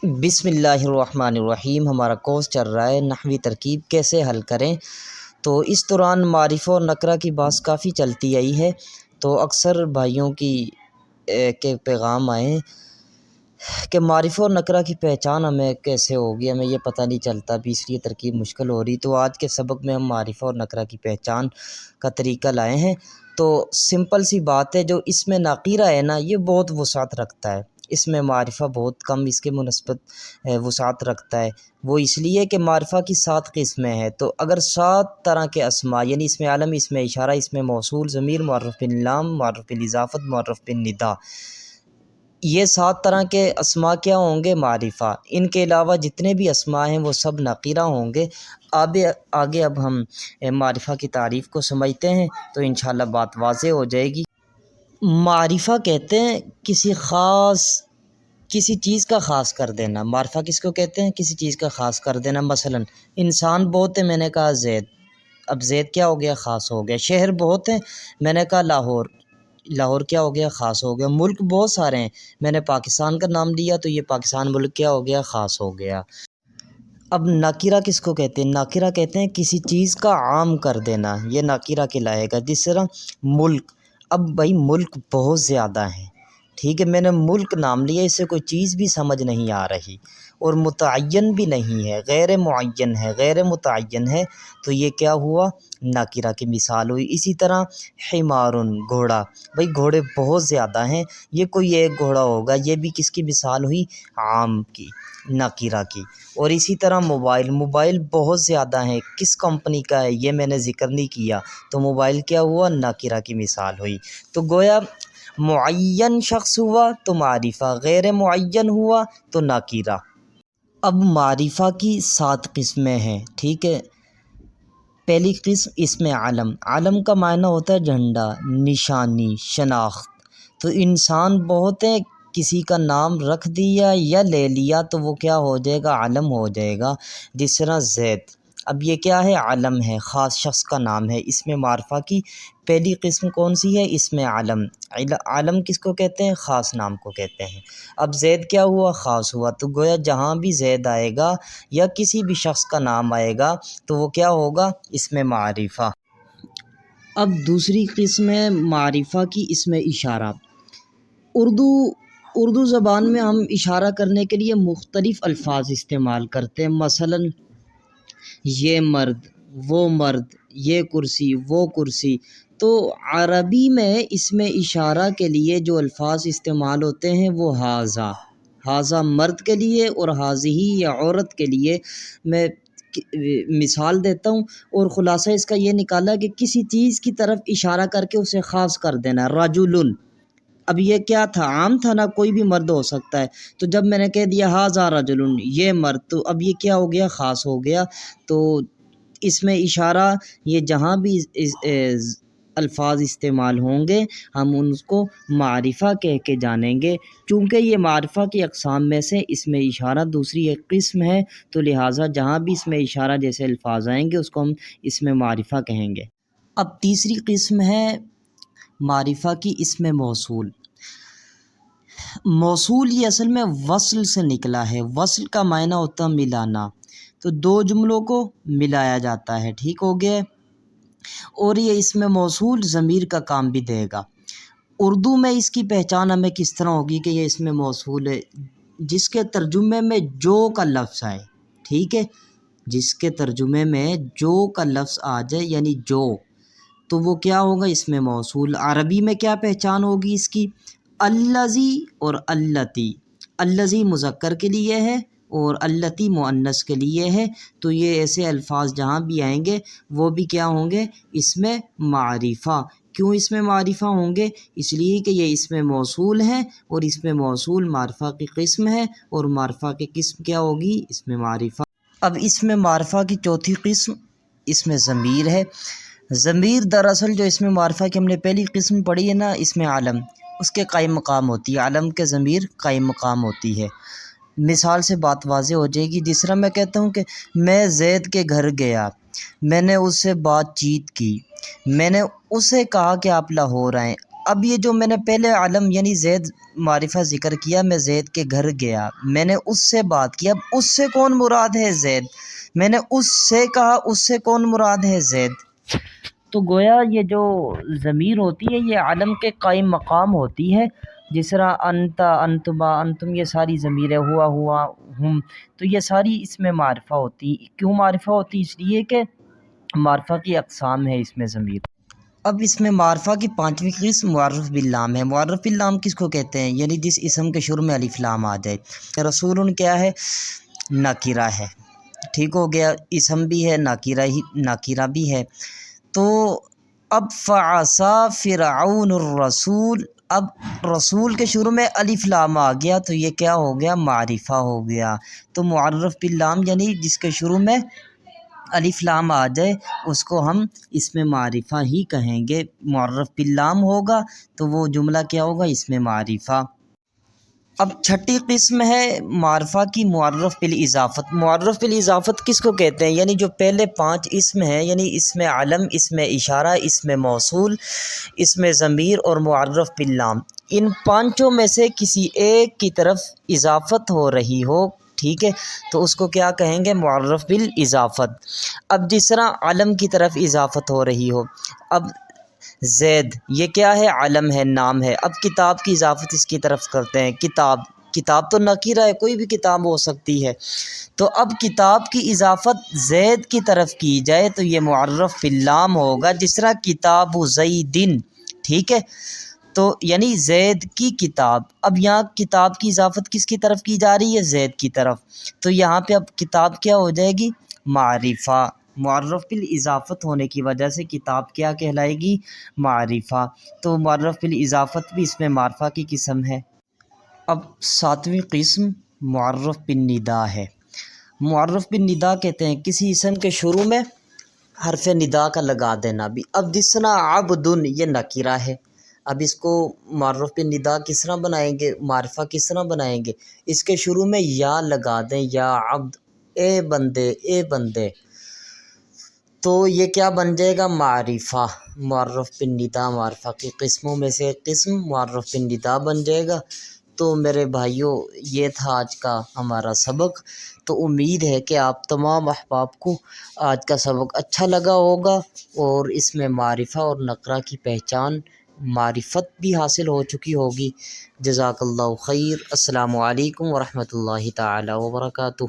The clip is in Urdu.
بسم اللہ الرحمن الرحیم۔ ہمارا کورس چل رہا ہے نحوی ترکیب کیسے حل کریں۔ تو اس دوران معرفہ اور نکرہ کی بات کافی چلتی آئی ہے، تو اکثر بھائیوں کے پیغام آئے کہ معرفہ اور نکرہ کی پہچان ہمیں کیسے ہوگی، ہمیں یہ پتہ نہیں چلتا بھی، اس لیے ترکیب مشکل ہو رہی۔ تو آج کے سبق میں ہم معرفہ اور نکرہ کی پہچان کا طریقہ لائے ہیں۔ تو سمپل سی بات ہے، جو اس میں ناقیرہ ہے نا، یہ بہت وسعت رکھتا ہے، اس میں معرفہ بہت کم اس کے منسبت وسعت رکھتا ہے۔ وہ اس لیے کہ معرفہ کی 7 قسمیں ہیں، تو اگر 7 طرح کے اسماء، یعنی اسم علم، اسم اشارہ، اسم موصول، ضمیر، معرف باللام، معرف بالاضافت، معرف بالندا، یہ 7 طرح کے اسماء کیا ہوں گے؟ معرفہ۔ ان کے علاوہ جتنے بھی اسماء ہیں وہ سب ناقیرہ ہوں گے۔ آگے اب ہم معرفہ کی تعریف کو سمجھتے ہیں تو انشاءاللہ بات واضح ہو جائے گی۔ معرفہ کہتے ہیں کسی چیز کا خاص کر دینا۔ معرفہ کس کو کہتے ہیں؟ کسی چیز کا خاص کر دینا۔ مثلا انسان بہت ہیں، میں نے کہا زید، اب زید کیا ہو گیا؟ خاص ہو گیا۔ شہر بہت ہیں، میں نے کہا لاہور، لاہور کیا ہو گیا؟ خاص ہو گیا۔ ملک بہت سارے ہیں، میں نے پاکستان کا نام لیا تو یہ پاکستان ملک کیا ہو گیا؟ خاص ہو گیا۔ اب ناکرہ کس کو کہتے ہیں؟ ناکرہ کہتے ہیں کسی چیز کا عام کر دینا، یہ ناکرہ کہلائے گا۔ جس طرح ملک، اب بھائی ملک بہت زیادہ ہیں، ٹھیک ہے، میں نے ملک نام لیا، اس سے کوئی چیز بھی سمجھ نہیں آ رہی، اور متعین بھی نہیں ہے، غیر معین ہے، غیر متعین ہے، تو یہ کیا ہوا؟ ناکرہ کی مثال ہوئی۔ اسی طرح حمارن، گھوڑا، بھائی گھوڑے بہت زیادہ ہیں، یہ کوئی ایک گھوڑا ہوگا، یہ بھی کس کی مثال ہوئی؟ عام کی، ناکرہ کی۔ اور اسی طرح موبائل بہت زیادہ ہیں، کس کمپنی کا ہے یہ میں نے ذکر نہیں کیا، تو موبائل کیا ہوا؟ ناکرہ کی مثال ہوئی۔ تو گویا معین شخص ہوا تو معرفہ، غیر معین ہوا تو ناکرہ۔ اب معرفہ کی 7 قسمیں ہیں، ٹھیک ہے۔ پہلی قسم اسم علم۔ علم کا معنی ہوتا ہے جھنڈا، نشانی، شناخت۔ تو انسان بہت ہیں، کسی کا نام رکھ دیا یا لے لیا تو وہ کیا ہو جائے گا؟ علم ہو جائے گا۔ جس طرح زید، اب یہ کیا ہے؟ علم ہے، خاص شخص کا نام ہے۔ اس میں معرفہ کی پہلی قسم کون سی ہے؟ اسم علم۔ علم کس کو کہتے ہیں؟ خاص نام کو کہتے ہیں۔ اب زید کیا ہوا؟ خاص ہوا۔ تو گویا جہاں بھی زید آئے گا یا کسی بھی شخص کا نام آئے گا تو وہ کیا ہوگا؟ اسم معرفہ۔ اب دوسری قسم ہے معرفہ کی اسم اشارہ۔ اردو زبان میں ہم اشارہ کرنے کے لیے مختلف الفاظ استعمال کرتے ہیں، مثلا یہ مرد، وہ مرد، یہ کرسی، وہ کرسی۔ تو عربی میں اسم اشارہ کے لیے جو الفاظ استعمال ہوتے ہیں وہ ھذا مرد کے لیے اور ھذہ یا عورت کے لیے۔ میں مثال دیتا ہوں اور خلاصہ اس کا یہ نکالا کہ کسی چیز کی طرف اشارہ کر کے اسے خاص کر دینا۔ رجل، اب یہ کیا تھا؟ عام تھا نا، کوئی بھی مرد ہو سکتا ہے، تو جب میں نے کہہ دیا ھذا رجل، یہ مرد، تو اب یہ کیا ہو گیا؟ خاص ہو گیا۔ تو اس میں اشارہ، یہ جہاں بھی الفاظ استعمال ہوں گے ہم ان کو معرفہ کہہ کے جانیں گے، چونکہ یہ معرفہ کی اقسام میں سے اس میں اشارہ دوسری ایک قسم ہے، تو لہٰذا جہاں بھی اس میں اشارہ جیسے الفاظ آئیں گے اس کو ہم اس میں معرفہ کہیں گے۔ اب تیسری قسم ہے معرفہ کی اسم موصول۔ موصول یہ اصل میں وصل سے نکلا ہے، وصل کا معنی ہوتا ہے ملانا، تو 2 جملوں کو ملایا جاتا ہے، ٹھیک ہو گیا۔ اور یہ اسم موصول ضمیر کا کام بھی دے گا۔ اردو میں اس کی پہچان ہمیں کس طرح ہوگی کہ یہ اسم موصول ہے؟ جس کے ترجمے میں جو کا لفظ آئے، ٹھیک ہے، جس کے ترجمے میں جو کا لفظ آ جائے، یعنی جو، تو وہ کیا ہوگا؟ اسم موصول۔ عربی میں کیا پہچان ہوگی اس کی؟ الذی اور اللتی۔ الذی مذکر کے لیے ہے اور اللتی مؤنث کے لیے ہے، تو یہ ایسے الفاظ جہاں بھی آئیں گے وہ بھی کیا ہوں گے؟ اسم معرفہ۔ کیوں اسم معرفہ ہوں گے؟ اس لیے کہ یہ اسم موصول ہے اور اسم موصول معرفہ کی قسم ہے، اور معرفہ کی قسم کیا ہوگی؟ اسم معرفہ۔ اب اسم معرفہ کی چوتھی قسم اسم ضمیر ہے۔ ضمیر دراصل جو اسم معرفہ کی ہم نے پہلی قسم پڑھی ہے نا، اسم علم، اس کے قائم مقام ہوتی ہے، علم کے ضمیر قائم مقام ہوتی ہے۔ مثال سے بات واضح ہو جائے گی۔ جس طرح میں کہتا ہوں کہ میں زید کے گھر گیا، میں نے اس سے بات چیت کی، میں نے اسے کہا کہ آپ لاہور آئیں۔ اب یہ جو میں نے پہلے علم یعنی زید معرفہ ذکر کیا، میں زید کے گھر گیا، میں نے اس سے بات کی، اب اس سے کون مراد ہے زید، میں نے اس سے کہا، اس سے کون مراد ہے زید. تو گویا یہ جو ضمیر ہوتی ہے یہ علم کے قائم مقام ہوتی ہے، جس طرح انت، انتما، انتم، یہ ساری ضمیریں، ہوا، ہوا، ہم، تو یہ ساری اس میں معرفہ ہوتی. کیوں معرفہ ہوتی؟ اس لیے کہ معرفہ کی اقسام ہے اس میں ضمیر. اب اس میں معرفہ کی پانچویں قسم معرف باللام ہے. معرف باللام کس کو کہتے ہیں؟ یعنی جس اسم کے شروع میں الف لام آ جائے. رسول کیا ہے؟ نکرہ ہے، ٹھیک ہو گیا، اسم بھی ہے، نکرہ بھی ہے. تو اب فعصا فرعون الرسول، اب رسول کے شروع میں الف لام آ گیا تو یہ کیا ہو گیا؟ معرفہ ہو گیا. تو معرف باللام یعنی جس کے شروع میں الف لام آ جائے اس کو ہم اس میں معرفہ ہی کہیں گے. معرف باللام ہوگا تو وہ جملہ کیا ہوگا؟ اس میں معرفہ. اب چھٹی قسم ہے معرفہ کی معرف بالاضافت. معرف بالاضافت کس کو کہتے ہیں؟ یعنی جو پہلے 5 اسم ہیں، یعنی اسم علم، اسم اشارہ، اسم موصول، اسم ضمیر اور معرف باللام، ان پانچوں میں سے کسی ایک کی طرف اضافت ہو رہی ہو، ٹھیک ہے، تو اس کو کیا کہیں گے؟ معرف بالاضافت. اب جس طرح علم کی طرف اضافت ہو رہی ہو، اب زید یہ کیا ہے؟ علم ہے، نام ہے. اب کتاب کی اضافت اس کی طرف کرتے ہیں، کتاب، کتاب تو نکرہ ہے، کوئی بھی کتاب ہو سکتی ہے. تو اب کتاب کی اضافت زید کی طرف کی جائے تو یہ معرف باللام ہوگا، جس طرح کتاب زیدن، ٹھیک ہے، تو یعنی زید کی کتاب. اب یہاں کتاب کی اضافت کس کی طرف کی جا رہی ہے؟ زید کی طرف. تو یہاں پہ اب کتاب کیا ہو جائے گی؟ معرفہ. معرف بالاضافت ہونے کی وجہ سے کتاب کیا کہلائے گی؟ معرفہ. تو معرف بالاضافت بھی اس میں معرفہ کی قسم ہے. اب 7ویں قسم معرف بالندا ہے. معرف بالندا کہتے ہیں کسی اسم کے شروع میں حرف ندا کا لگا دینا بھی. اب جس طرح عبدن یہ نکرہ ہے، اب اس کو معرف بالندا کس طرح بنائیں گے؟ معرفہ کس طرح بنائیں گے؟ اس کے شروع میں یا لگا دیں، یا عبد، اے بندے، اے بندے، تو یہ کیا بن جائے گا؟ معرفہ. معرف بالندا معرفہ کی قسموں میں سے ایک قسم معرف بالندا بن جائے گا. تو میرے بھائیوں یہ تھا آج کا ہمارا سبق. تو امید ہے کہ آپ تمام احباب کو آج کا سبق اچھا لگا ہوگا، اور اس میں معرفہ اور نکرہ کی پہچان، معرفت بھی حاصل ہو چکی ہوگی. جزاک اللہ خیر. السلام علیکم ورحمۃ اللہ تعالی وبرکاتہ.